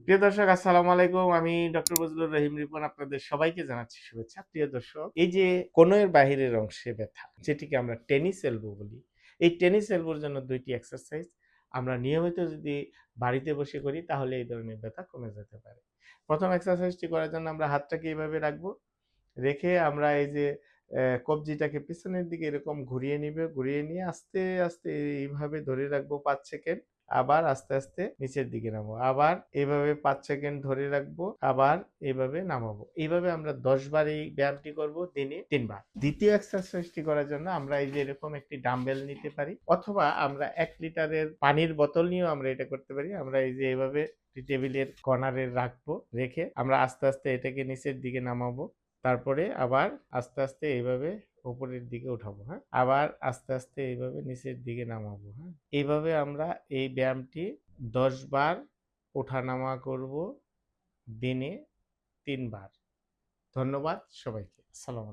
প্রিয় দর্শক, আসসালামু আলাইকুম। আমি ডক্টর বজলুর রহিম রিপন আপনাদের সবাইকে জানাচ্ছি শুভেচ্ছা। প্রিয় দর্শক, এই যে কনুইয়ের বাহিরের অংশে ব্যথা, যেটিকে আমরা টেনিস এলবো বলি, এই টেনিস এলবোর জন্য ২টি এক্সারসাইজ আমরা নিয়মিত যদি বাড়িতে বসে করি তাহলে এই ধরনের ব্যথা কমে যেতে পারে। প্রথম এক্সারসাইজটি করার জন্য আমরা হাতটাকে এভাবে রাখবো। রেখে আমরা এই যে কবজিটাকে পিছনের দিকে এরকম ঘুরিয়ে নিবে, ঘুরিয়ে নিয়ে আস্তে আস্তে এইভাবে ধরে রাখবো ৫ সেকেন্ড। আবার আস্তে আস্তে নিচের দিকে নামাবো, আবার এইভাবে ৫ সেকেন্ড ধরে রাখবো, আবার এইভাবে নামাবো। এইভাবে আমরা ১০ বার এই ব্যায়ামটি করব, দিনে ৩ বার। দ্বিতীয় এক্সারসাইজটি করার জন্য আমরা এই যে এরকম একটি ডাম্বেল নিতে পারি, অথবা আমরা ১ লিটারের পানির বোতল নিয়েও আমরা এটা করতে পারি। আমরা এই যে এভাবে টেবিলের কর্নারে রাখবো, রেখে আমরা আস্তে আস্তে এটাকে নিচের দিকে নামাবো। তারপরে আবার আস্তে আস্তে এইভাবে উপরের দিকে উঠাবো, হ্যাঁ, আবার আস্তে আস্তে এইভাবে নিচের দিকে নামাবো, হ্যাঁ। এইভাবে আমরা এই ব্যায়ামটি ১০ বার ওঠানামা করব, দিনে ৩ বার। ধন্যবাদ সবাইকে। আসসালামু আলাইকুম।